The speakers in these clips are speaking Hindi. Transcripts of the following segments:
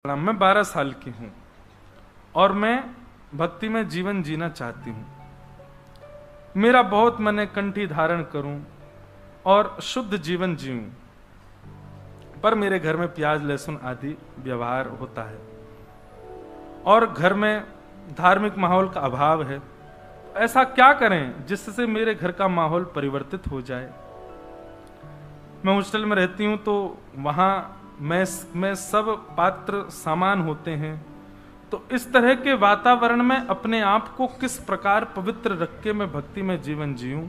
मैं 12 साल की हूँ और मैं भक्ति में जीवन जीना चाहती हूँ। मेरा बहुत मन है कंठी धारण करूं और शुद्ध जीवन जीऊं, पर मेरे घर में प्याज लहसुन आदि व्यवहार होता है और घर में धार्मिक माहौल का अभाव है। ऐसा क्या करें जिससे मेरे घर का माहौल परिवर्तित हो जाए। मैं हॉस्टल में रहती हूँ तो वहाँ में सब पात्र सामान होते हैं, तो इस तरह के वातावरण में अपने आप को किस प्रकार पवित्र रख के मैं भक्ति में जीवन जीऊं,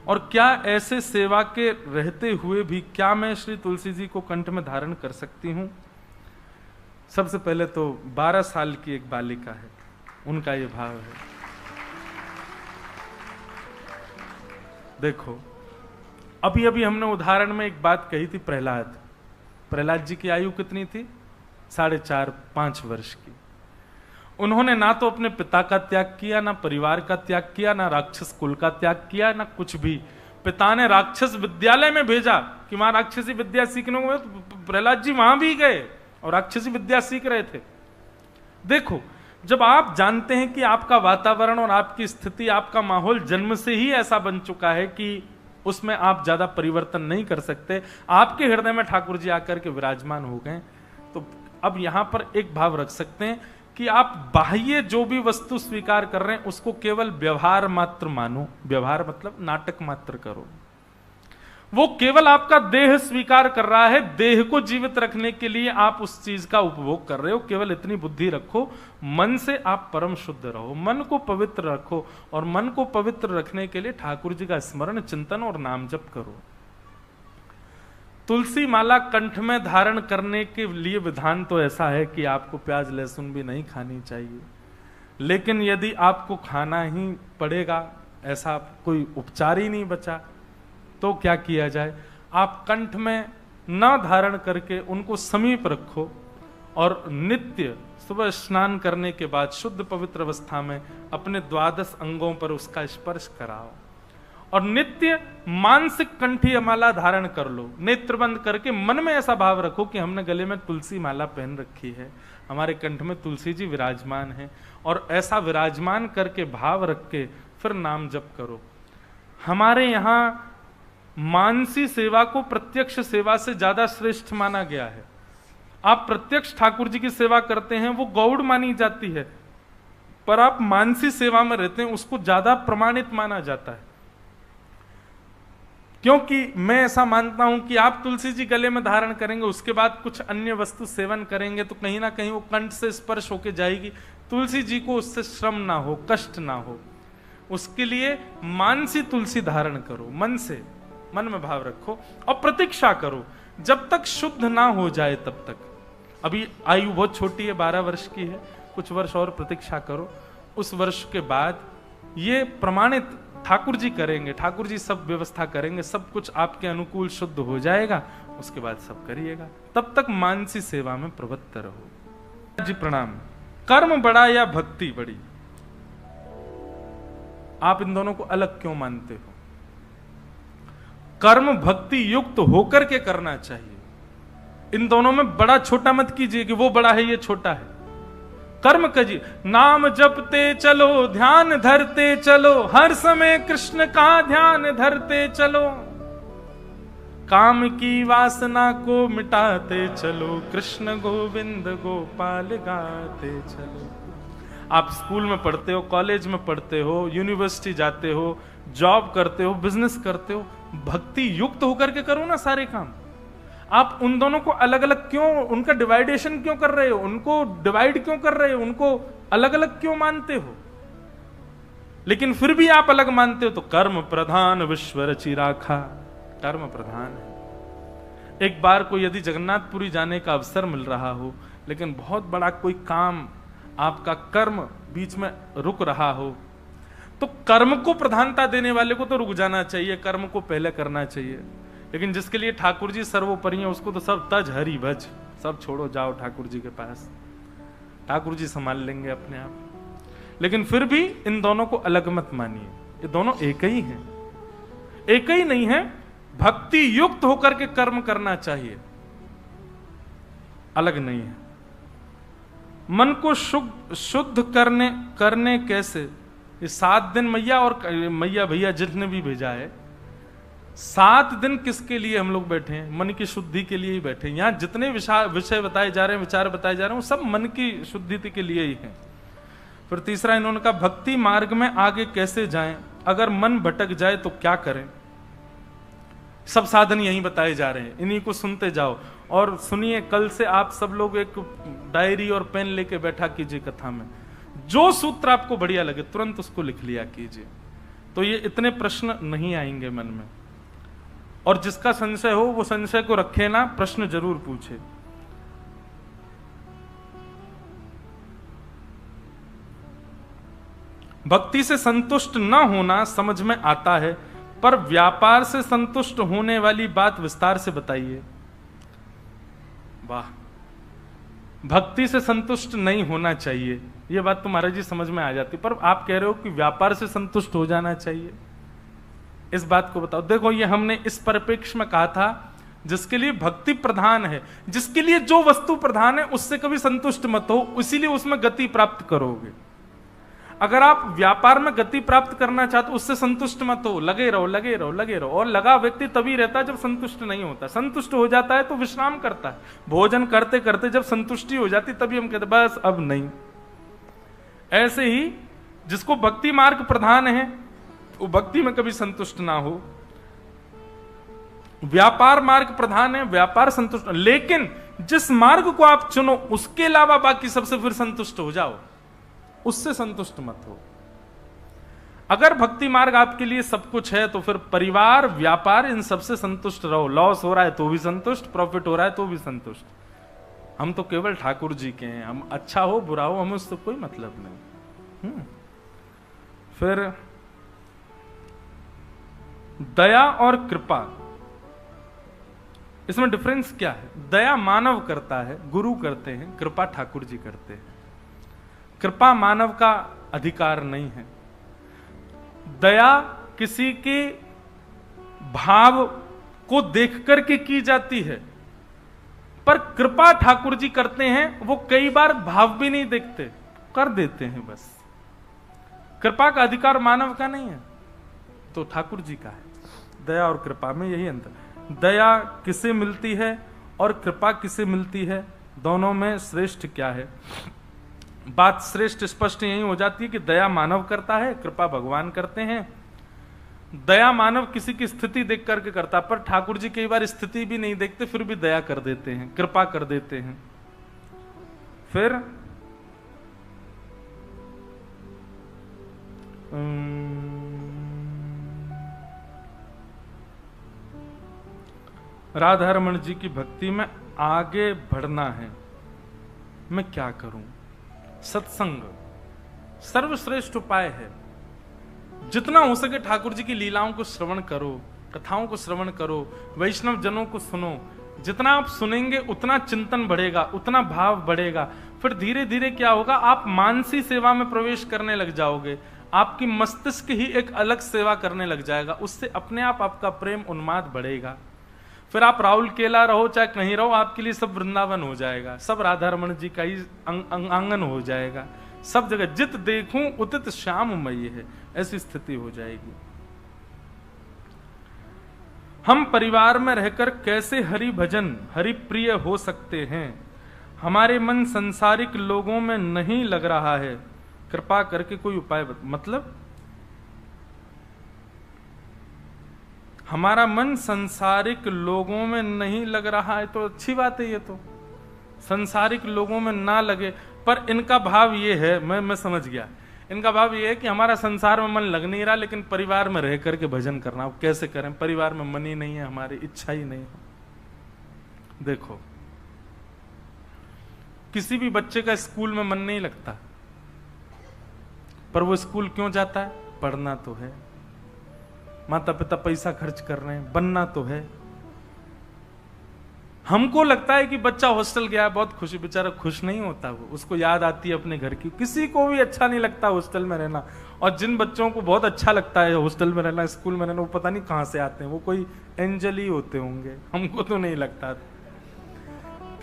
और क्या ऐसे सेवा के रहते हुए भी क्या मैं श्री तुलसी जी को कंठ में धारण कर सकती हूं। सबसे पहले तो 12 साल की एक बालिका है, उनका ये भाव है। देखो, अभी अभी हमने उदाहरण में एक बात कही थी। प्रहलाद जी की आयु कितनी थी? 4.5-5 वर्ष की। उन्होंने ना तो अपने पिता का त्याग किया, ना परिवार का त्याग किया, ना राक्षस कुल का त्याग किया, ना कुछ भी। पिता ने राक्षस विद्यालय में भेजा कि वहां राक्षसी विद्या सीखने को, तो प्रहलाद जी वहां भी गए और राक्षसी विद्या सीख रहे थे। देखो, जब आप जानते हैं कि आपका वातावरण और आपकी स्थिति, आपका माहौल जन्म से ही ऐसा बन चुका है कि उसमें आप ज्यादा परिवर्तन नहीं कर सकते, आपके हृदय में ठाकुर जी आकर के विराजमान हो गए, तो अब यहां पर एक भाव रख सकते हैं कि आप बाह्य जो भी वस्तु स्वीकार कर रहे हैं उसको केवल व्यवहार मात्र मानो। व्यवहार मतलब नाटक मात्र करो। वो केवल आपका देह स्वीकार कर रहा है, देह को जीवित रखने के लिए आप उस चीज का उपभोग कर रहे हो। केवल इतनी बुद्धि रखो, मन से आप परम शुद्ध रहो, मन को पवित्र रखो, और मन को पवित्र रखने के लिए ठाकुर जी का स्मरण, चिंतन और नाम जप करो। तुलसी माला कंठ में धारण करने के लिए विधान तो ऐसा है कि आपको प्याज लहसुन भी नहीं खानी चाहिए, लेकिन यदि आपको खाना ही पड़ेगा, ऐसा कोई उपचार ही नहीं बचा, तो क्या किया जाए? आप कंठ में न धारण करके उनको समीप रखो और नित्य सुबह स्नान करने के बाद शुद्ध पवित्र अवस्था में अपने 12 अंगों पर उसका स्पर्श कराओ, और नित्य मानसिक कंठी माला धारण कर लो। नेत्र बंद करके मन में ऐसा भाव रखो कि हमने गले में तुलसी माला पहन रखी है, हमारे कंठ में तुलसी जी विराजमान है, और ऐसा विराजमान करके भाव रख के फिर नाम जप करो। हमारे यहाँ मानसी सेवा को प्रत्यक्ष सेवा से ज्यादा श्रेष्ठ माना गया है। आप प्रत्यक्ष ठाकुर जी की सेवा करते हैं, वो गौड़ मानी जाती है, पर आप मानसी सेवा में रहते हैं, उसको ज्यादा प्रमाणित माना जाता है। क्योंकि मैं ऐसा मानता हूं कि आप तुलसी जी गले में धारण करेंगे, उसके बाद कुछ अन्य वस्तु सेवन करेंगे तो कहीं ना कहीं वो कंठ से स्पर्श होके जाएगी, तुलसी जी को उससे श्रम ना हो, कष्ट ना हो। उसके लिए मानसी तुलसी धारण करो, मन से, मन में भाव रखो और प्रतीक्षा करो जब तक शुद्ध ना हो जाए तब तक। अभी आयु बहुत छोटी है, 12 वर्ष की है, कुछ वर्ष और प्रतीक्षा करो। उस वर्ष के बाद ये प्रमाणित ठाकुर जी करेंगे, ठाकुर जी सब व्यवस्था करेंगे, सब कुछ आपके अनुकूल शुद्ध हो जाएगा, उसके बाद सब करिएगा। तब तक मानसी सेवा में प्रवृत्त रहो। जी प्रणाम। कर्म बड़ा या भक्ति बड़ी, आप इन दोनों को अलग क्यों मानते हो? कर्म भक्ति युक्त होकर के करना चाहिए। इन दोनों में बड़ा छोटा मत कीजिए कि वो बड़ा है ये छोटा है। कर्म कीजिए, नाम जपते चलो, ध्यान धरते चलो, हर समय कृष्ण का ध्यान धरते चलो, काम की वासना को मिटाते चलो, कृष्ण गोविंद गोपाल गाते चलो। आप स्कूल में पढ़ते हो, कॉलेज में पढ़ते हो, यूनिवर्सिटी जाते हो, जॉब करते हो, बिजनेस करते हो, भक्ति युक्त होकर के करो ना सारे काम। आप उन दोनों को अलग अलग क्यों, उनका डिवाइडेशन क्यों कर रहे हो, उनको डिवाइड क्यों कर रहे हो, उनको अलग अलग क्यों मानते हो? लेकिन फिर भी आप अलग मानते हो तो कर्म प्रधान विश्व रचि राखा, कर्म प्रधान है। एक बार को यदि जगन्नाथपुरी जाने का अवसर मिल रहा हो, लेकिन बहुत बड़ा कोई काम, आपका कर्म बीच में रुक रहा हो, तो कर्म को प्रधानता देने वाले को तो रुक जाना चाहिए, कर्म को पहले करना चाहिए। लेकिन जिसके लिए ठाकुर जी सर्वोपरि हैं, उसको तो सब तज हरि भज, सब छोड़ो, जाओ ठाकुर जी के पास, ठाकुर जी संभाल लेंगे अपने आप। लेकिन फिर भी इन दोनों को अलग मत मानिए, ये दोनों एक ही हैं, एक ही नहीं है। भक्ति युक्त होकर के कर्म करना चाहिए, अलग नहीं है। मन को शुद्ध करने कैसे? ये 7 दिन मैया और मैया भैया जितने भी भेजा है, 7 दिन किसके लिए हम लोग बैठे हैं? मन की शुद्धि के लिए ही बैठे हैं। यहाँ जितने विषय बताए जा रहे हैं, विचार बताए जा रहे हैं, वो सब मन की शुद्धि के लिए ही हैं। फिर तीसरा इन्होंने कहा भक्ति मार्ग में आगे कैसे जाएं? अगर मन भटक जाए तो क्या करें? सब साधन यही बताए जा रहे हैं, इन्हीं को सुनते जाओ। और सुनिए, कल से आप सब लोग एक डायरी और पेन लेके बैठा कीजिए कथा में, जो सूत्र आपको बढ़िया लगे तुरंत उसको लिख लिया कीजिए, तो ये इतने प्रश्न नहीं आएंगे मन में। और जिसका संशय हो वो संशय को रखे ना, प्रश्न जरूर पूछे। भक्ति से संतुष्ट न होना समझ में आता है, पर व्यापार से संतुष्ट होने वाली बात विस्तार से बताइए। वाह, भक्ति से संतुष्ट नहीं होना चाहिए, ये बात तो महाराज जी समझ में आ जाती, पर आप कह रहे हो कि व्यापार से संतुष्ट हो जाना चाहिए। इस बात को बताओ। देखो, ये हमने इस परिप्रेक्ष्य में कहा था, जिसके लिए भक्ति प्रधान है, जिसके लिए जो वस्तु प्रधान है उससे कभी संतुष्ट मत हो, इसीलिए उसमें गति प्राप्त करोगे। अगर आप व्यापार में गति प्राप्त करना चाहते हो, उससे संतुष्ट मत हो, लगे रहो लगे रहो लगे रहो। और लगा व्यक्ति तभी रहता है जब संतुष्ट नहीं होता। संतुष्ट हो जाता है तो विश्राम करता है। भोजन करते करते जब संतुष्टि हो जाती तभी हम कहते बस अब नहीं। ऐसे ही जिसको भक्ति मार्ग प्रधान है वो भक्ति में कभी संतुष्ट ना हो। व्यापार मार्ग प्रधान है, व्यापार संतुष्ट, लेकिन जिस मार्ग को आप चुनो उसके अलावा बाकी सबसे फिर संतुष्ट हो जाओ, उससे संतुष्ट मत हो। अगर भक्ति मार्ग आपके लिए सब कुछ है तो फिर परिवार, व्यापार, इन सबसे संतुष्ट रहो। लॉस हो रहा है तो भी संतुष्ट, प्रॉफिट हो रहा है तो भी संतुष्ट। हम तो केवल ठाकुर जी के हैं, हम अच्छा हो बुरा हो हमें उससे कोई मतलब नहीं। फिर दया और कृपा, इसमें डिफरेंस क्या है? दया मानव करता है, गुरु करते हैं, कृपा ठाकुर जी करते हैं। कृपा मानव का अधिकार नहीं है। दया किसी के भाव को देख करके की जाती है, पर कृपा ठाकुर जी करते हैं, वो कई बार भाव भी नहीं देखते, कर देते हैं बस। कृपा का अधिकार मानव का नहीं है, तो ठाकुर जी का है। दया और कृपा में यही अंतर। दया किसे मिलती है और कृपा किसे मिलती है, दोनों में श्रेष्ठ क्या है? बात श्रेष्ठ स्पष्ट यही हो जाती है कि दया मानव करता है, कृपा भगवान करते हैं। दया मानव किसी की स्थिति देख करके करता, पर ठाकुर जी कई बार स्थिति भी नहीं देखते फिर भी दया कर देते हैं, कृपा कर देते हैं। फिर राधा रमण जी की भक्ति में आगे बढ़ना है, मैं क्या करूं? सत्संग सर्वश्रेष्ठ उपाय है। जितना हो सके ठाकुर जी की लीलाओं को श्रवण करो, कथाओं को श्रवण करो, वैष्णव जनों को सुनो। जितना आप सुनेंगे उतना चिंतन बढ़ेगा, उतना भाव बढ़ेगा। फिर धीरे धीरे क्या होगा, आप मानसी सेवा में प्रवेश करने लग जाओगे। आपकी मस्तिष्क ही एक अलग सेवा करने लग जाएगा, उससे अपने आप आपका प्रेम उन्माद बढ़ेगा। फिर आप राहुल केला रहो चाहे कहीं रहो, आपके लिए सब वृंदावन हो जाएगा, सब राधा रमण जी का ही आंगन हो जाएगा। सब जगह जित देखूं उतित श्याममयी है, ऐसी स्थिति हो जाएगी। हम परिवार में रहकर कैसे हरि भजन हरि प्रिय हो सकते हैं? हमारे मन संसारिक लोगों में नहीं लग रहा है, कृपा करके कोई उपाय मतलब हमारा मन संसारिक लोगों में नहीं लग रहा है तो अच्छी बात है। ये तो संसारिक लोगों में ना लगे, पर इनका भाव ये है, मैं समझ गया, इनका भाव ये है कि हमारा संसार में मन लग नहीं रहा, लेकिन परिवार में रह करके भजन करना। अब कैसे करें, परिवार में मन ही नहीं है, हमारी इच्छा ही नहीं है। देखो, किसी भी बच्चे का स्कूल में मन नहीं लगता, पर वो स्कूल क्यों जाता है? पढ़ना तो है, माता पिता पैसा खर्च कर रहे हैं, बनना तो है। हमको लगता है कि बच्चा हॉस्टल गया, बहुत खुशी, बेचारा खुश नहीं होता, वो उसको याद आती है अपने घर की। किसी को भी अच्छा नहीं लगता हॉस्टल में रहना, और जिन बच्चों को बहुत अच्छा लगता है हॉस्टल में रहना, स्कूल में रहना, वो पता नहीं कहां से आते हैं, वो कोई एंजल ही होते होंगे, हमको तो नहीं लगता।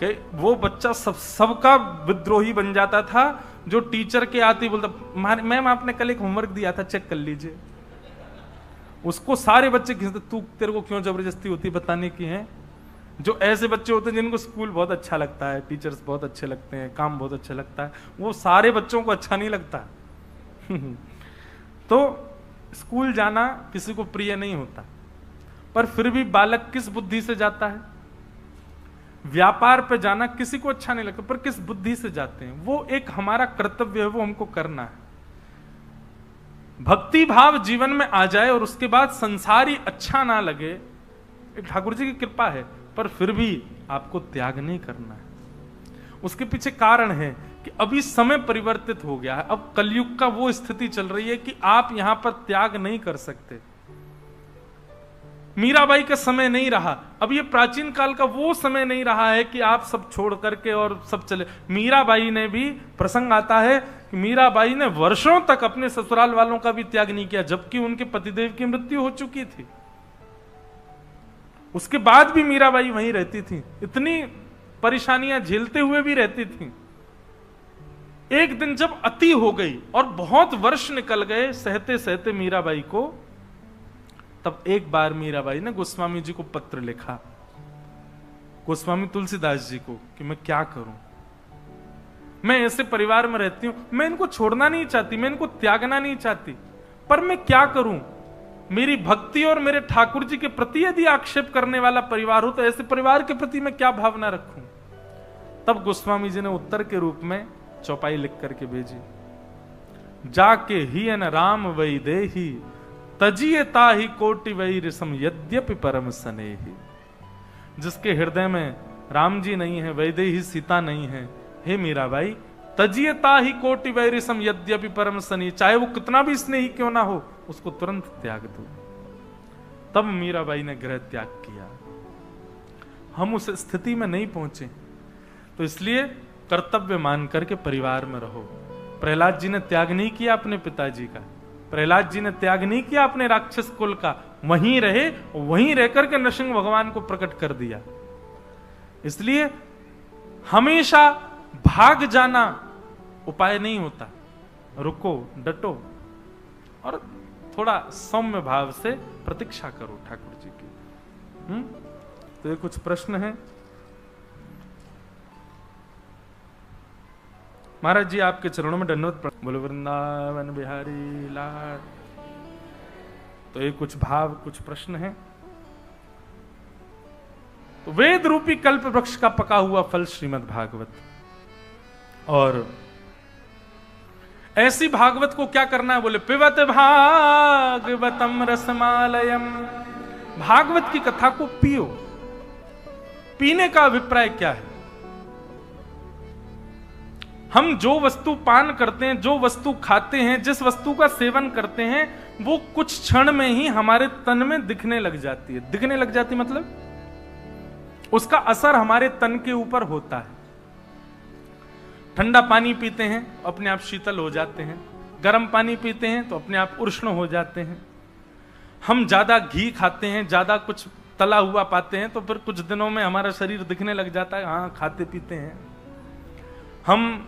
कि वो बच्चा सबका विद्रोही बन जाता था, जो टीचर के आते ही बोलता मैम आपने कल एक होमवर्क दिया था चेक कर लीजिए। उसको सारे बच्चे खींचते, तू तेरे को क्यों जबरदस्ती होती है बताने की है। जो ऐसे बच्चे होते हैं जिनको स्कूल बहुत अच्छा लगता है, टीचर्स बहुत अच्छे लगते हैं, काम बहुत अच्छा लगता है, वो सारे बच्चों को अच्छा नहीं लगता। तो स्कूल जाना किसी को प्रिय नहीं होता, पर फिर भी बालक किस बुद्धि से जाता है। व्यापार पे जाना किसी को अच्छा नहीं लगता, पर किस बुद्धि से जाते हैं, वो एक हमारा कर्तव्य है, वो हमको करना है। भक्ति भाव जीवन में आ जाए और उसके बाद संसार ही अच्छा ना लगे, ठाकुर जी की कृपा है, पर फिर भी आपको त्याग नहीं करना है। उसके पीछे कारण है कि अभी समय परिवर्तित हो गया है। अब कलयुग का वो स्थिति चल रही है कि आप यहां पर त्याग नहीं कर सकते। मीराबाई का समय नहीं रहा, अब ये प्राचीन काल का वो समय नहीं रहा है कि आप सब छोड़ करके और सब चले। मीराबाई ने भी, प्रसंग आता है कि मीराबाई ने वर्षों तक अपने ससुराल वालों का भी त्याग नहीं किया, जबकि उनके पतिदेव की मृत्यु हो चुकी थी। उसके बाद भी मीराबाई वहीं रहती थी, इतनी परेशानियां झेलते हुए भी रहती थी। एक दिन जब अति हो गई और बहुत वर्ष निकल गए सहते सहते मीराबाई को, तब एक बार मीराबाई ने गोस्वामी जी को पत्र लिखा, गोस्वामी तुलसीदास जी को, कि मैं क्या करूं, मैं ऐसे परिवार में रहती हूं, मैं इनको छोड़ना नहीं चाहती, मैं इनको त्यागना नहीं चाहती, पर मैं क्या करूं। मेरी भक्ति और मेरे ठाकुर जी के प्रति यदि आक्षेप करने वाला परिवार हो तो ऐसे परिवार के प्रति मैं क्या भावना रखूं। तब गोस्वामी जी ने उत्तर के रूप में चौपाई लिख करके भेजी, जाके ही अन राम वही देही तजिए ताही कोटि वही रिसम यद्यपि परम स्नेही। जिसके हृदय में राम जी नहीं है, वैदेही सीता नहीं है, हे मीराबाई, तजिए ताही कोटि वही रिसम यद्यपि परम स्नेही, चाहे वो कितना भी स्नेही क्यों ना हो, उसको तुरंत त्याग दो। तब मीराबाई ने गृह त्याग किया। हम उस स्थिति में नहीं पहुंचे, तो इसलिए कर्तव्य मान करके परिवार में रहो। प्रहलाद जी ने त्याग नहीं किया अपने पिताजी का, प्रहलाद जी ने त्याग नहीं किया अपने राक्षस कुल का, वहीं रहे, वहीं रहकर के नृसिंह भगवान को प्रकट कर दिया। इसलिए हमेशा भाग जाना उपाय नहीं होता, रुको, डटो और थोड़ा सौम्य भाव से प्रतीक्षा करो ठाकुर जी की। तो ये कुछ प्रश्न हैं। महाराज जी आपके चरणों में दंडवत, बोलो वृंदावन बिहारी लाल। तो ये कुछ भाव, कुछ प्रश्न हैं। तो वेद रूपी कल्प वृक्ष का पका हुआ फल श्रीमद् भागवत, और ऐसी भागवत को क्या करना है, बोले पिबत भागवतम रसमालयम, भागवत की कथा को पियो। पीने का अभिप्राय क्या है? हम जो वस्तु पान करते हैं, जो वस्तु खाते हैं, जिस वस्तु का सेवन करते हैं, वो कुछ क्षण में ही हमारे तन में दिखने लग जाती है। दिखने लग जाती मतलब उसका असर हमारे तन के ऊपर होता है। ठंडा पानी पीते हैं अपने आप शीतल हो जाते हैं, गर्म पानी पीते हैं तो अपने आप उष्ण हो जाते हैं। हम ज्यादा घी खाते हैं, ज्यादा कुछ तला हुआ पाते हैं, तो फिर कुछ दिनों में हमारा शरीर दिखने लग जाता है, हाँ खाते पीते हैं। हम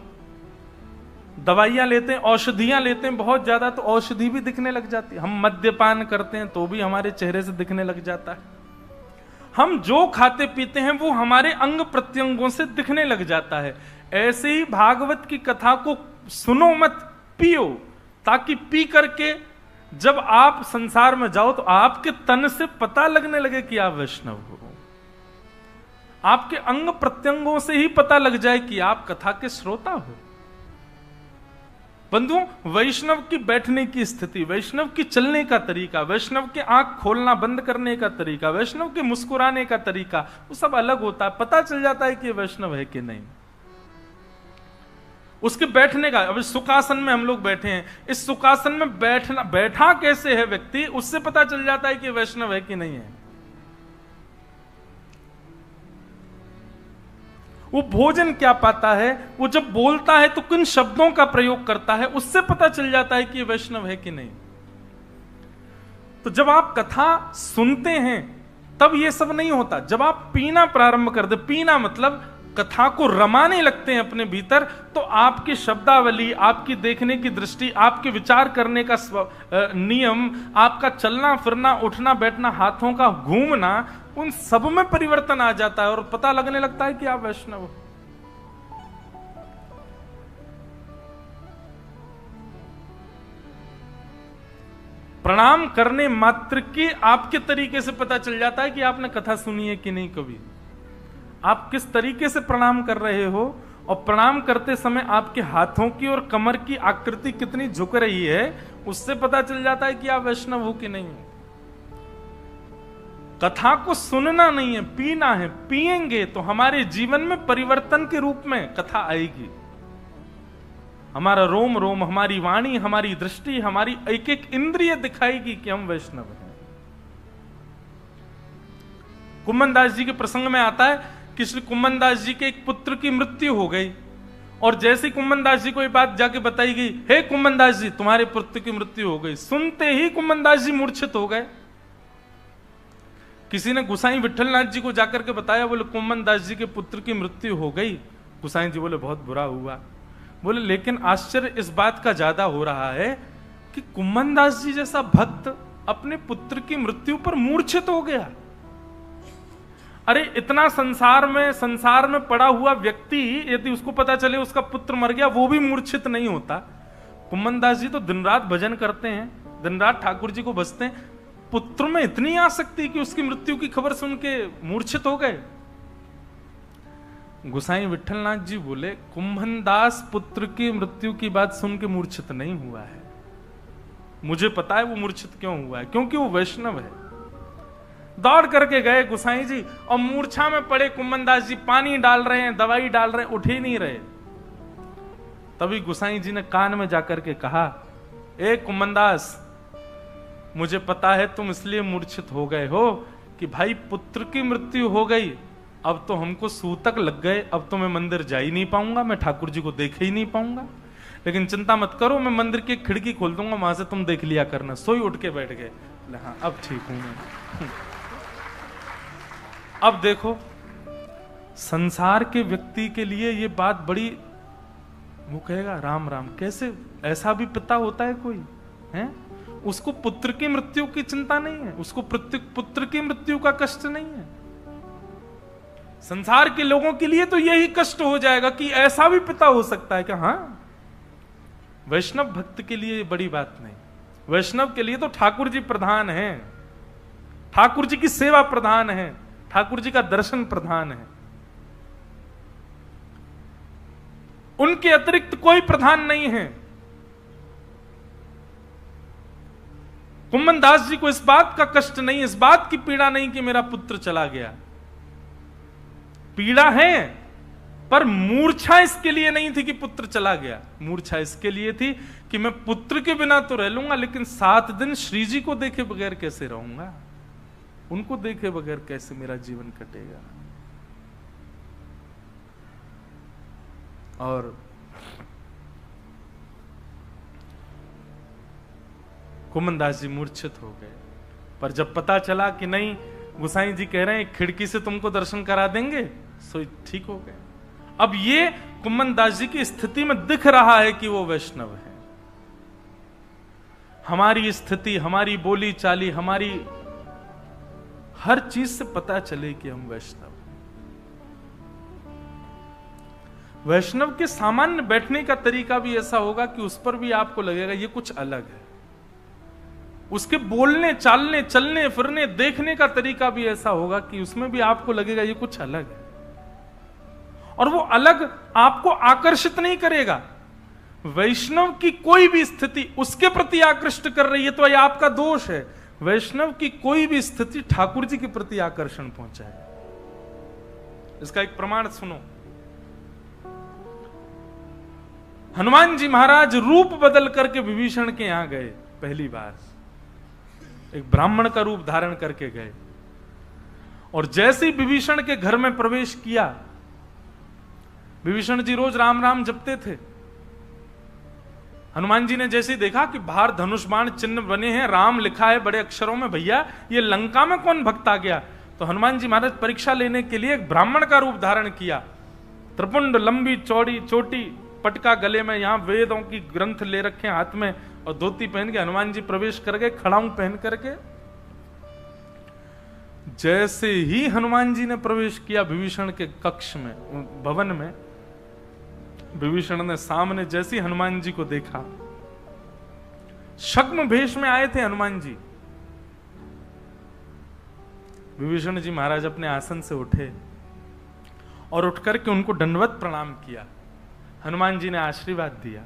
दवाइयां लेते हैं, औषधियां लेते हैं बहुत ज्यादा, तो औषधि भी दिखने लग जाती है। हम मद्यपान करते हैं तो भी हमारे चेहरे से दिखने लग जाता है। हम जो खाते पीते हैं वो हमारे अंग प्रत्यंगों से दिखने लग जाता है। ऐसे ही भागवत की कथा को सुनो मत, पियो, ताकि पी करके जब आप संसार में जाओ तो आपके तन से पता लगने लगे कि आप वैष्णव हो। आपके अंग प्रत्यंगों से ही पता लग जाए कि आप कथा के श्रोता हो। बंधुओं, वैष्णव की बैठने की स्थिति, वैष्णव की चलने का तरीका, वैष्णव के आंख खोलना बंद करने का तरीका, वैष्णव के मुस्कुराने का तरीका, वो सब अलग होता है। पता चल जाता है कि वैष्णव है कि नहीं। उसके बैठने का, अब सुखासन में हम लोग बैठे हैं, इस सुखासन में बैठा कैसे है व्यक्ति, उससे पता चल जाता है कि वैष्णव है कि नहीं है। वो भोजन क्या पाता है, वो जब बोलता है तो किन शब्दों का प्रयोग करता है, उससे पता चल जाता है कि ये वैष्णव है कि नहीं। तो जब आप कथा सुनते हैं तब ये सब नहीं होता। जब आप पीना प्रारंभ कर दे, पीना मतलब कथा को रमाने लगते हैं अपने भीतर, तो आपकी शब्दावली, आपकी देखने की दृष्टि, आपके विचार करने का नियम, आपका चलना फिरना, उठना बैठना, हाथों का घूमना, उन सब में परिवर्तन आ जाता है और पता लगने लगता है कि आप वैष्णव हो। प्रणाम करने मात्र की आपके तरीके से पता चल जाता है कि आपने कथा सुनी है कि नहीं कभी। आप किस तरीके से प्रणाम कर रहे हो और प्रणाम करते समय आपके हाथों की और कमर की आकृति कितनी झुक रही है, उससे पता चल जाता है कि आप वैष्णव हो कि नहीं हो। कथा को सुनना नहीं है, पीना है। पिएंगे तो हमारे जीवन में परिवर्तन के रूप में कथा आएगी। हमारा रोम रोम, हमारी वाणी, हमारी दृष्टि, हमारी एक एक इंद्रिय दिखाएगी कि हम वैष्णव हैं। कुम्मन दास जी के प्रसंग में आता है कि श्री कुम्मन दास जी के एक पुत्र की मृत्यु हो गई और जैसे कुम्मन दास जी को ये बात जाके बताई गई, हे कुम्मन दास जी तुम्हारे पुत्र की मृत्यु हो गई, सुनते ही कुम्मन दास जी मूर्छित हो गए। किसी ने गुसाई विठलनाथ जी को जाकर के बताया, बोले कुम्मन दास जी के पुत्र की मृत्यु हो गई। गुसाई जी बोले बहुत बुरा हुआ। बोले लेकिन आश्चर्य इस बात का ज्यादा हो रहा है कि कुम्मन दास जी जैसा भक्त अपने पुत्र की मृत्यु पर मूर्छित हो गया। अरे इतना संसार में पड़ा हुआ व्यक्ति यदि उसको पता चले उसका पुत्र मर गया, वो भी मूर्छित नहीं होता। कुम्मन दास जी तो दिन रात भजन करते हैं, दिन रात ठाकुर जी को भजते हैं, पुत्र में इतनी आसक्ति कि उसकी मृत्यु की खबर सुन के मूर्छित हो गए। गुसाई विठलनाथ जी बोले कुम्भन दास पुत्र की मृत्यु की बात सुन के मूर्छित नहीं हुआ है, मुझे पता है वो मूर्छित क्यों हुआ है, क्योंकि वो वैष्णव है। दौड़ करके गए गुसाई जी और मूर्छा में पड़े कुम्भन दास जी, पानी डाल रहे हैं, दवाई डाल रहे हैं, उठ ही नहीं रहे। तभी गुसाई जी ने कान में जाकर के कहा, ए कुम्भन दास मुझे पता है तुम इसलिए मूर्छित हो गए हो कि भाई पुत्र की मृत्यु हो गई, अब तो हमको सूतक लग गए, अब तो मैं मंदिर जा ही नहीं पाऊंगा, मैं ठाकुर जी को देख ही नहीं पाऊंगा। लेकिन चिंता मत करो, मैं मंदिर की खिड़की खोल दूंगा, वहां से तुम देख लिया करना। सोई उठ के बैठ गए। हाँ अब ठीक हूं मैं। अब देखो संसार के व्यक्ति के लिए ये बात बड़ी, वो कहेगा राम राम, कैसे ऐसा भी पिता होता है कोई है? उसको पुत्र की मृत्यु की चिंता नहीं है, उसको पुत्र की मृत्यु का कष्ट नहीं है। संसार के लोगों के लिए तो यही कष्ट हो जाएगा कि ऐसा भी पिता हो सकता है। कि हाँ, वैष्णव भक्त के लिए बड़ी बात नहीं, वैष्णव के लिए तो ठाकुर जी प्रधान हैं, ठाकुर जी की सेवा प्रधान है, ठाकुर जी का दर्शन प्रधान है, उनके अतिरिक्त कोई प्रधान नहीं है। कुम्भन दास जी को इस बात का कष्ट नहीं, इस बात की पीड़ा नहीं कि मेरा पुत्र चला गया। पीड़ा है पर मूर्छा इसके लिए नहीं थी कि पुत्र चला गया, मूर्छा इसके लिए थी कि मैं पुत्र के बिना तो रह लूंगा, लेकिन 7 दिन श्री जी को देखे बगैर कैसे रहूंगा, उनको देखे बगैर कैसे मेरा जीवन कटेगा। और कुम्भन दास जी मूर्छित हो गए। पर जब पता चला कि नहीं, गुसाई जी कह रहे हैं खिड़की से तुमको दर्शन करा देंगे, सो ठीक हो गए। अब ये कुम्भन दास जी की स्थिति में दिख रहा है कि वो वैष्णव है। हमारी स्थिति, हमारी बोली चाली, हमारी हर चीज से पता चले कि हम वैष्णव हैं। वैष्णव के सामान्य बैठने का तरीका भी ऐसा होगा कि उस पर भी आपको लगेगा ये कुछ अलग है। उसके बोलने चालने चलने फिरने देखने का तरीका भी ऐसा होगा कि उसमें भी आपको लगेगा ये कुछ अलग है। और वो अलग आपको आकर्षित नहीं करेगा। वैष्णव की कोई भी स्थिति उसके प्रति आकृष्ट कर रही है तो यह आपका दोष है। वैष्णव की कोई भी स्थिति ठाकुर जी के प्रति आकर्षण पहुंचाए। इसका एक प्रमाण सुनो। हनुमान जी महाराज रूप बदल करके विभीषण के यहां गए, पहली बार एक ब्राह्मण का रूप धारण करके गए, और जैसे ही विभीषण के घर में प्रवेश किया, विभीषण जी रोज राम राम जपते थे। हनुमान जी ने जैसे ही देखा कि बाहर धनुष बाण चिन्ह बने हैं, राम लिखा है बड़े अक्षरों में, भैया ये लंका में कौन भक्त आ गया, तो हनुमान जी महाराज परीक्षा लेने के लिए एक ब्राह्मण का रूप धारण किया त्रिपुंड, लंबी चौड़ी चोटी, पटका गले में, यहां वेदों की ग्रंथ ले रखे हाथ में, और धोती पहन के हनुमान जी प्रवेश कर गए खड़ाऊ पहन करके। जैसे ही हनुमान जी ने प्रवेश किया विभीषण के कक्ष में, भवन में, विभीषण ने सामने जैसे हनुमान जी को देखा, शग्म भेष में आए थे हनुमान जी। विभीषण जी महाराज अपने आसन से उठे और उठकर के उनको दंडवत प्रणाम किया। हनुमान जी ने आशीर्वाद दिया।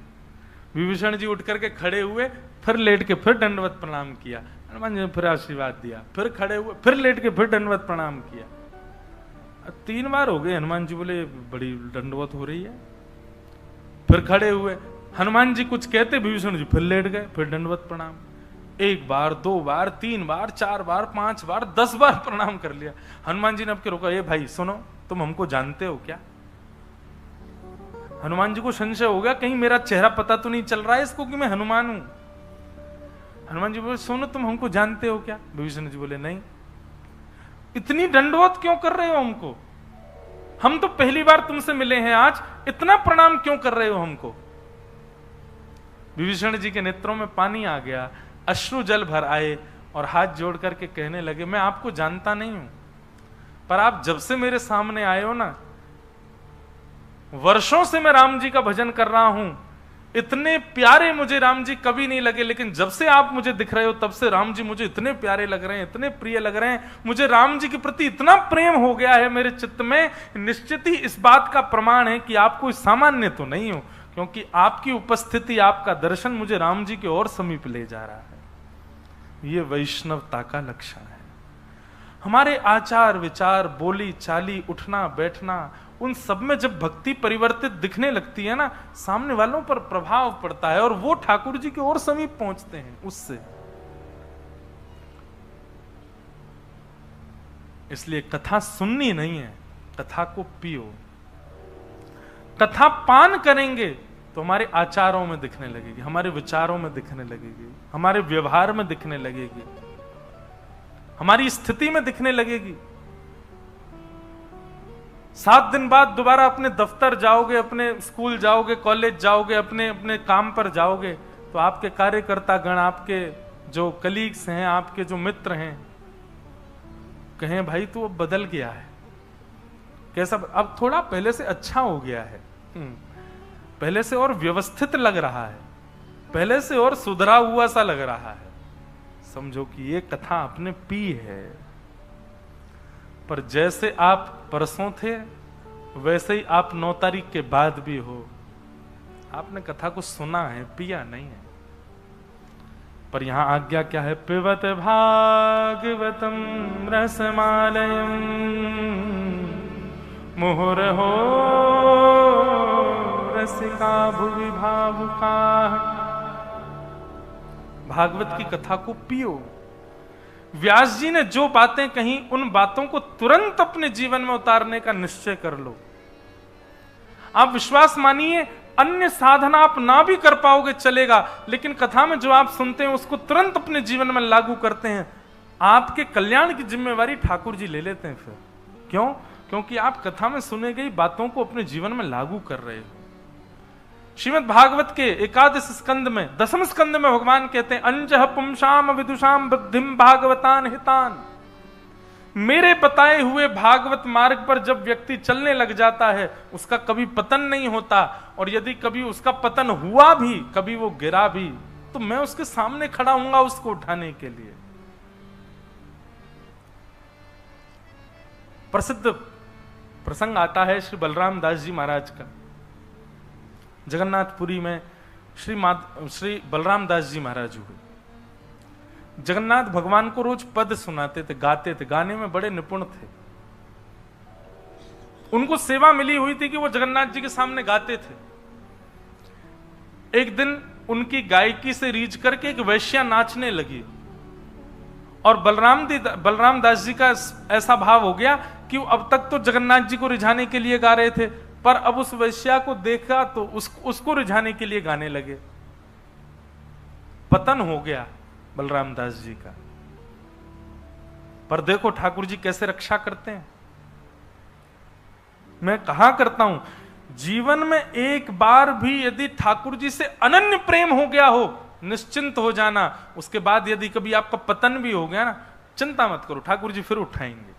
विभीषण जी उठकर के खड़े हुए, फिर लेट के फिर दंडवत प्रणाम किया। हनुमान जी ने फिर आशीर्वाद दिया, फिर खड़े हुए, फिर लेट के फिर दंडवत प्रणाम किया। 3 बार हो गए। हनुमान जी बोले बड़ी दंडवत हो रही है। फिर खड़े हुए, हनुमान जी कुछ कहते, विभीषण जी फिर लेट गए, फिर दंडवत प्रणाम। 1 बार, 2 बार, 3 बार, 4 बार, 5 बार, 10 बार प्रणाम कर लिया। हनुमान जी ने अब के रोका, ये भाई सुनो, तुम हमको जानते हो क्या? हनुमान जी को संशय हो गया, कहीं मेरा चेहरा पता तो नहीं चल रहा है इसको कि मैं हनुमान हूं। हनुमान जी बोले, सुनो तुम हमको जानते हो क्या? विभीषण जी बोले, नहीं। इतनी दंडवत क्यों कर रहे हो हमको? हम तो पहली बार तुमसे मिले हैं आज, इतना प्रणाम क्यों कर रहे हो हमको? विभीषण जी के नेत्रों में पानी आ गया, अश्रु जल भर आए और हाथ जोड़ करके कहने लगे, मैं आपको जानता नहीं हूं, पर आप जब से मेरे सामने आए हो ना, वर्षों से मैं राम जी का भजन कर रहा हूं, इतने प्यारे मुझे राम जी कभी नहीं लगे, लेकिन जब से आप मुझे दिख रहे हो तब से राम जी मुझे इतने प्यारे लग रहे हैं, इतने प्रिय लग रहे हैं। मुझे राम जी के प्रति इतना प्रेम हो गया है मेरे चित्त में, निश्चित ही इस बात का प्रमाण है कि आप कोई सामान्य तो नहीं हो, क्योंकि आपकी उपस्थिति, आपका दर्शन मुझे राम जी के और समीप ले जा रहा है। ये वैष्णवता का लक्षण है। हमारे आचार विचार, बोली चाली, उठना बैठना, उन सब में जब भक्ति परिवर्तित दिखने लगती है ना, सामने वालों पर प्रभाव पड़ता है और वो ठाकुर जी के और समीप पहुंचते हैं उससे। इसलिए कथा सुननी नहीं है, कथा को पियो। कथा पान करेंगे तो हमारे आचारों में दिखने लगेगी, हमारे विचारों में दिखने लगेगी, हमारे व्यवहार में दिखने लगेगी, हमारी स्थिति में दिखने लगेगी। 7 दिन बाद दोबारा अपने दफ्तर जाओगे, अपने स्कूल जाओगे, कॉलेज जाओगे, अपने अपने काम पर जाओगे, तो आपके कार्यकर्ता गण, आपके जो कलीग्स हैं, आपके जो मित्र हैं, कहें भाई तू अब बदल गया है, कैसा, अब थोड़ा पहले से अच्छा हो गया है, पहले से और व्यवस्थित लग रहा है, पहले से और सुधरा हुआ सा लग रहा है। समझो कि ये कथा आपने पी है। पर जैसे आप परसों थे वैसे ही आप 9 तारीख के बाद भी हो। आपने कथा को सुना है, पिया नहीं है। पर यहां आज्ञा क्या है? पिबत भागवतम रसमालयम मुहुरहो रसिका भुवि भावुका। भागवत की कथा को पियो। व्यास जी ने जो बातें कही, उन बातों को तुरंत अपने जीवन में उतारने का निश्चय कर लो। आप विश्वास मानिए, अन्य साधना आप ना भी कर पाओगे चलेगा, लेकिन कथा में जो आप सुनते हैं उसको तुरंत अपने जीवन में लागू करते हैं। आपके कल्याण की जिम्मेवारी ठाकुर जी ले लेते हैं। फिर क्यों? क्योंकि आप कथा में सुने गई बातों को अपने जीवन में लागू कर रहे हो। श्रीमद् भागवत के 11 स्कंद में, 10वें स्कंद में भगवान कहते हैं, अंजह पुंसाम विदुषाम बुद्धिम भागवतान हितान। मेरे बताए हुए भागवत मार्ग पर जब व्यक्ति चलने लग जाता है, उसका कभी पतन नहीं होता, और यदि कभी उसका पतन हुआ भी, कभी वो गिरा भी, तो मैं उसके सामने खड़ा हूंगा उसको उठाने के लिए। प्रसिद्ध प्रसंग आता है श्री बलराम दास जी महाराज का। जगन्नाथपुरी में श्री बलराम दास जी महाराज हुए। जगन्नाथ भगवान को रोज पद सुनाते थे, गाते थे, गाने में बड़े निपुण थे। उनको सेवा मिली हुई थी कि वो जगन्नाथ जी के सामने गाते थे। एक दिन उनकी गायकी से रीझ करके एक वैश्या नाचने लगी, और बलराम दास जी का ऐसा भाव हो गया कि वो अब तक तो जगन्नाथ जी को रिझाने के लिए गा रहे थे, पर अब उस वैश्या को देखा तो उसको रिझाने के लिए गाने लगे। पतन हो गया बलराम दास जी का। पर देखो ठाकुर जी कैसे रक्षा करते हैं। मैं कहा करता हूं, जीवन में एक बार भी यदि ठाकुर जी से अनन्य प्रेम हो गया हो, निश्चिंत हो जाना। उसके बाद यदि कभी आपका पतन भी हो गया ना, चिंता मत करो, ठाकुर जी फिर उठाएंगे।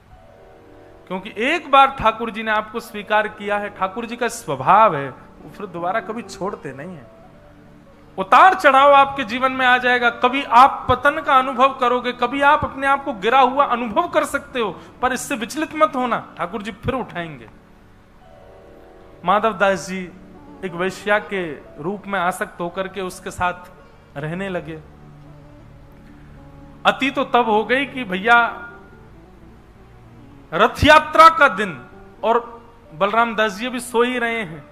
क्योंकि एक बार ठाकुर जी ने आपको स्वीकार किया है, ठाकुर जी का स्वभाव है, वो फिर दोबारा कभी छोड़ते नहीं है। उतार चढ़ाव आपके जीवन में आ जाएगा, कभी आप पतन का अनुभव करोगे, कभी आप अपने आप को गिरा हुआ अनुभव कर सकते हो, पर इससे विचलित मत होना, ठाकुर जी फिर उठाएंगे। माधव दास जी एक वैश्या के रूप में आसक्त होकर के उसके साथ रहने लगे। अति तो तब हो गई कि भैया रथ यात्रा का दिन, और बलराम दास जी अभी सो ही रहे हैं।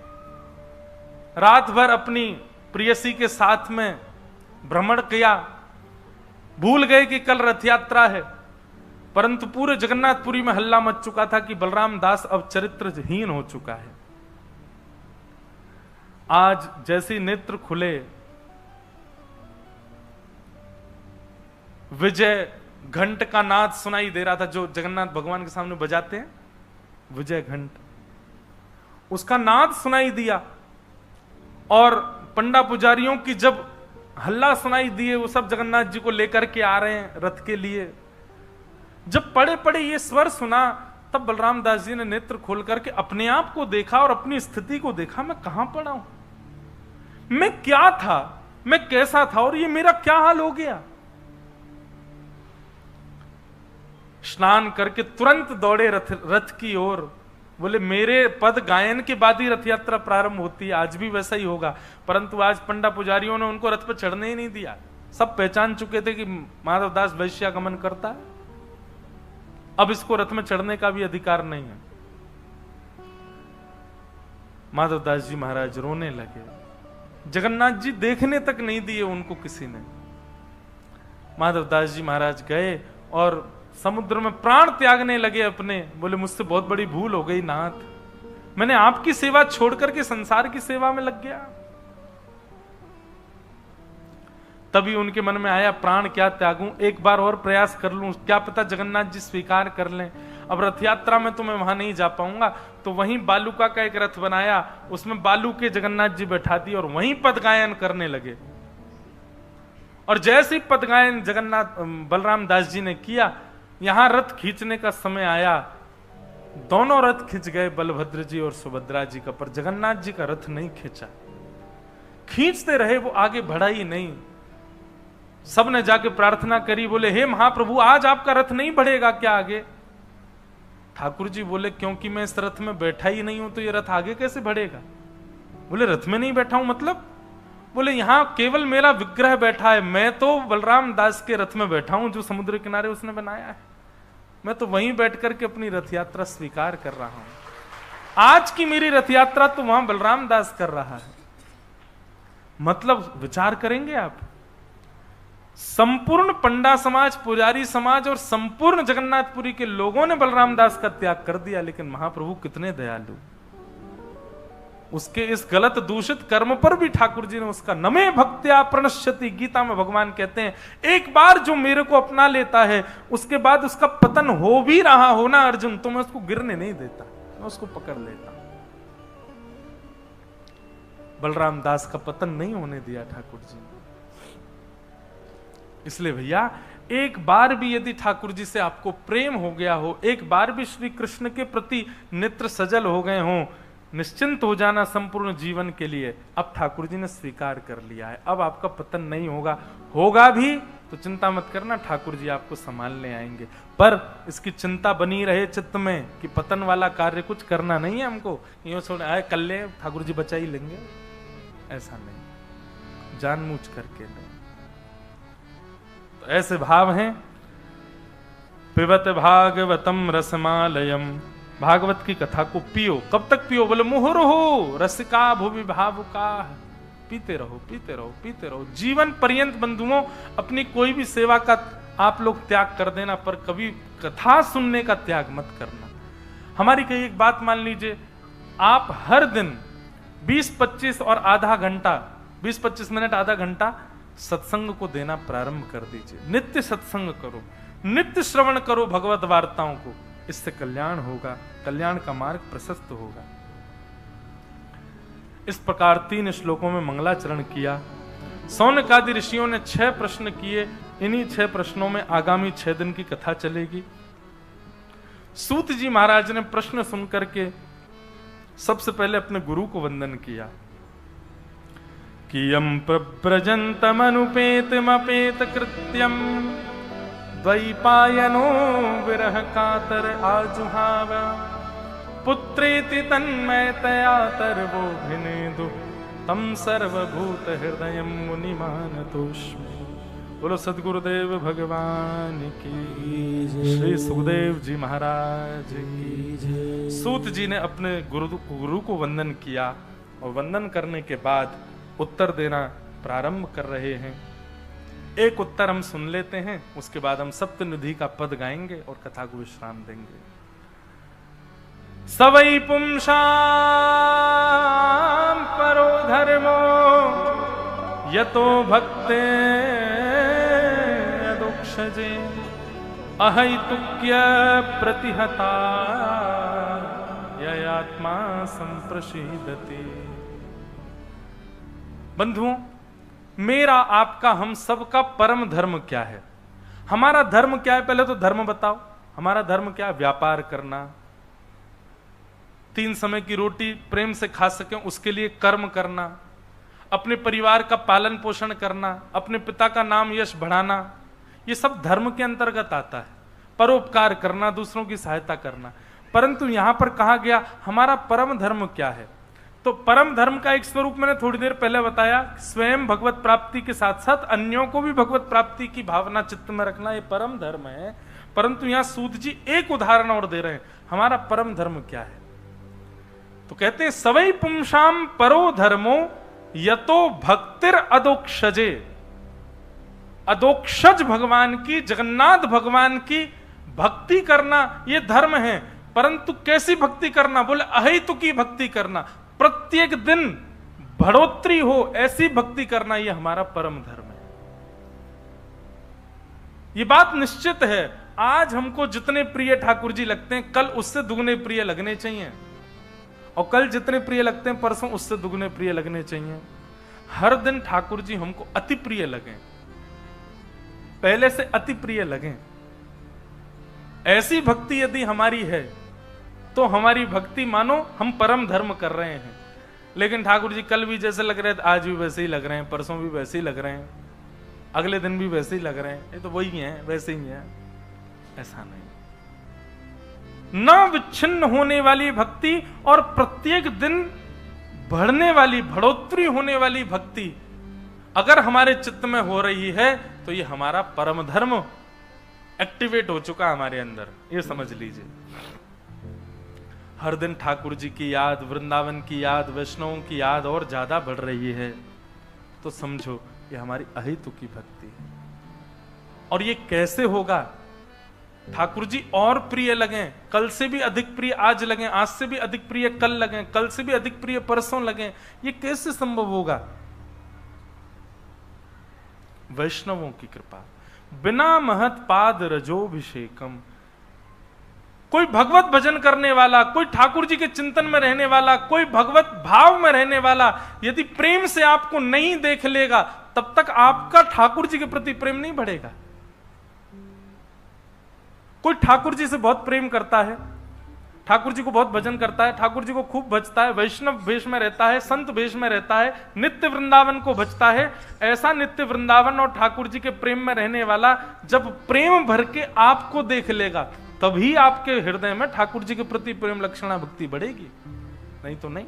रात भर अपनी प्रियसी के साथ में भ्रमण किया, भूल गए कि कल रथ यात्रा है। परंतु पूरे जगन्नाथपुरी में हल्ला मच चुका था कि बलराम दास अब चरित्रहीन हो चुका है। आज जैसे नेत्र खुले, विजय घंट का नाद सुनाई दे रहा था, जो जगन्नाथ भगवान के सामने बजाते हैं, विजय घंट, उसका नाद सुनाई दिया। और पंडा पुजारियों की जब हल्ला सुनाई दिए, वो सब जगन्नाथ जी को लेकर के आ रहे हैं रथ के लिए। जब पड़े पड़े ये स्वर सुना, तब बलराम दास जी ने नेत्र खोल करके अपने आप को देखा और अपनी स्थिति को देखा। मैं कहां पड़ा हूं, मैं क्या था, मैं कैसा था, और ये मेरा क्या हाल हो गया। स्नान करके तुरंत दौड़े रथ की ओर। बोले मेरे पद गायन के बाद ही रथ यात्रा प्रारंभ होती है, आज भी वैसा ही होगा। परंतु आज पंडा पुजारियों ने उनको रथ पर चढ़ने ही नहीं दिया। सब पहचान चुके थे कि माधवदास वैश्यागमन करता है, अब इसको रथ में चढ़ने का भी अधिकार नहीं है। माधवदास जी महाराज रोने लगे। जगन्नाथ जी देखने तक नहीं दिए उनको किसी ने। माधवदास जी महाराज गए और समुद्र में प्राण त्यागने लगे अपने। बोले मुझसे बहुत बड़ी भूल हो गई नाथ, मैंने आपकी सेवा छोड़ करके संसार की सेवा में लग गया। तभी उनके मन में आया, प्राण क्या त्यागूं, एक बार और प्रयास कर लूं, क्या पता जगन्नाथ जी स्वीकार कर लें। अब रथ यात्रा में तो मैं वहां नहीं जा पाऊंगा, तो वहीं बालूका का एक रथ बनाया, उसमें बालू के जगन्नाथ जी बैठा दिए और वहीं पद गायन करने लगे। और जैसे ही पद गायन जगन्नाथ बलराम दास जी ने किया, यहां रथ खींचने का समय आया। दोनों रथ खिंच गए, बलभद्र जी और सुभद्रा जी का, पर जगन्नाथ जी का रथ नहीं खींचा। खींचते रहे, वो आगे बढ़ा ही नहीं। सबने जाके प्रार्थना करी, बोले हे महाप्रभु, आज आपका रथ नहीं बढ़ेगा क्या आगे? ठाकुर जी बोले क्योंकि मैं इस रथ में बैठा ही नहीं हूं तो ये रथ आगे कैसे बढ़ेगा? बोले रथ में नहीं बैठा हूं मतलब? बोले यहां केवल मेरा विग्रह बैठा है, मैं तो बलराम दास के रथ में बैठा हूं जो समुद्र किनारे उसने बनाया है। मैं तो वहीं बैठ करके अपनी रथ यात्रा स्वीकार कर रहा हूं। आज की मेरी रथ यात्रा तो वहां बलराम दास कर रहा है। मतलब विचार करेंगे आप, संपूर्ण पंडा समाज, पुजारी समाज और संपूर्ण जगन्नाथपुरी के लोगों ने बलराम दास का त्याग कर दिया, लेकिन महाप्रभु कितने दयालु। उसके इस गलत दूषित कर्म पर भी ठाकुर जी ने उसका नमे भक्त्या प्रणश्यति, गीता में भगवान कहते हैं एक बार जो मेरे को अपना लेता है उसके बाद उसका पतन हो भी रहा हो ना अर्जुन, तो मैं उसको गिरने नहीं देता, मैं उसको पकड़ लेता। बलराम दास का पतन नहीं होने दिया ठाकुर जी। इसलिए भैया एक बार भी यदि ठाकुर जी से आपको प्रेम हो गया हो, एक बार भी श्री कृष्ण के प्रति नेत्र सजल हो गए हों, निश्चिंत हो जाना संपूर्ण जीवन के लिए। अब ठाकुर जी ने स्वीकार कर लिया है, अब आपका पतन नहीं होगा। होगा भी तो चिंता मत करना, ठाकुर जी आपको संभालने आएंगे। पर इसकी चिंता बनी रहे चित्त में कि पतन वाला कार्य कुछ करना नहीं है हमको, यूं छोड़ आए कर ले, ठाकुर जी बचा ही लेंगे, ऐसा नहीं, जानबूझ करके नहीं। तो ऐसे भाव हैं, पिबत भागवतम रसमालयम, भागवत की कथा को पियो। कब तक पियो? बोले मुहुर हो रसिका भुवि भावुका, पीते रहो पीते रहो पीते रहो जीवन पर्यंत। बंधुओं, अपनी कोई भी सेवा का आप लोग त्याग कर देना, पर कभी कथा सुनने का त्याग मत करना। हमारी कई एक बात मान लीजिए, आप हर दिन 20-25 और आधा घंटा, 20-25 मिनट आधा घंटा सत्संग को देना प्रारंभ कर दीजिए। नित्य सत्संग करो, नित्य श्रवण करो भगवत वार्ताओं को। इससे कल्याण होगा, कल्याण का मार्ग प्रशस्त होगा। इस प्रकार 3 श्लोकों में मंगलाचरण किया। सौनकादि ऋषियों ने 6 प्रश्न किए। इन्हीं 6 प्रश्नों में आगामी 6 दिन की कथा चलेगी। सूत जी महाराज ने प्रश्न सुनकर के सबसे पहले अपने गुरु को वंदन किया कि यम प्रव्रजन्तमनुपेतमपेत कृत्यम द्वैपायनो विरह कातर आजुहाव पुत्रेति तन्मयतया तर्वो भिनेदु तम सर्वभूत हृदय मुनिमानतोष्मि। बोलो सद्गुरुदेव भगवान की, श्री सुखदेव जी महाराज की। सूत जी ने अपने गुरु को वंदन किया और वंदन करने के बाद उत्तर देना प्रारंभ कर रहे हैं। एक उत्तर हम सुन लेते हैं, उसके बाद हम सप्तनिधि का पद गाएंगे और कथा को विश्राम देंगे। सवै पुंसां परो धर्मो यतो भक्ते अदोक्षजे अहैतुक्य प्रतिहता ययात्मा संप्रसीदति। बंधुओं, मेरा आपका हम सबका परम धर्म क्या है? हमारा धर्म क्या है? पहले तो धर्म बताओ। हमारा धर्म क्या है? व्यापार करना, 3 समय की रोटी प्रेम से खा सकें उसके लिए कर्म करना, अपने परिवार का पालन पोषण करना, अपने पिता का नाम यश बढ़ाना, ये सब धर्म के अंतर्गत आता है। परोपकार करना, दूसरों की सहायता करना। परंतु यहां पर कहा गया हमारा परम धर्म क्या है? तो परम धर्म का एक स्वरूप मैंने थोड़ी देर पहले बताया, स्वयं भगवत प्राप्ति के साथ साथ अन्यों को भी भगवत प्राप्ति की भावना चित्त में रखना, ये परम धर्म है। परंतु यहां सूत जी एक उदाहरण और दे रहे हैं, हमारा परम धर्म क्या है? तो कहते हैं सवै पुंसाम परो धर्मो यतो भक्तिर अदोक्षजे। अदोक्षज भगवान की, जगन्नाथ भगवान की भक्ति करना ये धर्म है। परंतु कैसी भक्ति करना? बोले अहेतु की भक्ति करना, प्रत्येक दिन बढ़ोतरी हो ऐसी भक्ति करना, ये हमारा परम धर्म है। ये बात निश्चित है, आज हमको जितने प्रिय ठाकुर जी लगते हैं कल उससे दुगने प्रिय लगने चाहिए, और कल जितने प्रिय लगते हैं परसों उससे दुगने प्रिय लगने चाहिए। हर दिन ठाकुर जी हमको अति प्रिय लगें, पहले से अति प्रिय लगें। ऐसी भक्ति यदि हमारी है तो हमारी भक्ति मानो हम परम धर्म कर रहे हैं। लेकिन ठाकुर जी कल भी जैसे लग रहे थे आज भी वैसे ही लग रहे हैं, परसों भी वैसे ही लग रहे हैं, अगले दिन भी वैसे ही लग रहे हैं, ये तो वही है, वैसे ही है। ऐसा नहीं, न विच्छिन्न होने वाली भक्ति और प्रत्येक दिन बढ़ने वाली, बढ़ोतरी होने वाली भक्ति अगर हमारे चित्त में हो रही है तो ये हमारा परम धर्म एक्टिवेट हो चुका हमारे अंदर, ये समझ लीजिए। हर दिन ठाकुर जी की याद, वृंदावन की याद, वैष्णवों की याद और ज्यादा बढ़ रही है तो समझो ये हमारी अहेतु की भक्ति है। और ये कैसे होगा? ठाकुर जी और प्रिय लगें, कल से भी अधिक प्रिय आज लगें, आज से भी अधिक प्रिय कल लगें, कल से भी अधिक प्रिय परसों लगें, ये कैसे संभव होगा? वैष्णवों की कृपा, बिना महत पाद रजोभिषेकम। कोई भगवत भजन करने वाला, कोई ठाकुर जी के चिंतन में रहने वाला, कोई भगवत भाव में रहने वाला यदि प्रेम से आपको नहीं देख लेगा तब तक आपका ठाकुर जी के प्रति प्रेम नहीं बढ़ेगा। कोई ठाकुर जी से बहुत प्रेम करता है, ठाकुर जी को बहुत भजन करता है, ठाकुर जी को खूब भजता है, वैष्णव वेश में रहता है, संत वेश में रहता है, नित्य वृंदावन को भजता है, ऐसा नित्य वृंदावन और ठाकुर जी के प्रेम में रहने वाला जब प्रेम भर के आपको देख लेगा तभी आपके हृदय में ठाकुर जी के प्रति प्रेम लक्षणा भक्ति बढ़ेगी, नहीं तो नहीं।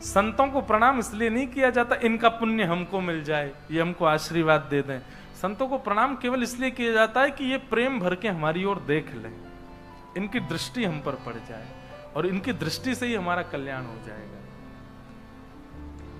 संतों को प्रणाम इसलिए नहीं किया जाता इनका पुण्य हमको मिल जाए, ये हमको आशीर्वाद दे दें। संतों को प्रणाम केवल इसलिए किया जाता है कि ये प्रेम भर के हमारी ओर देख लें, इनकी दृष्टि हम पर पड़ जाए और इनकी दृष्टि से ही हमारा कल्याण हो जाएगा।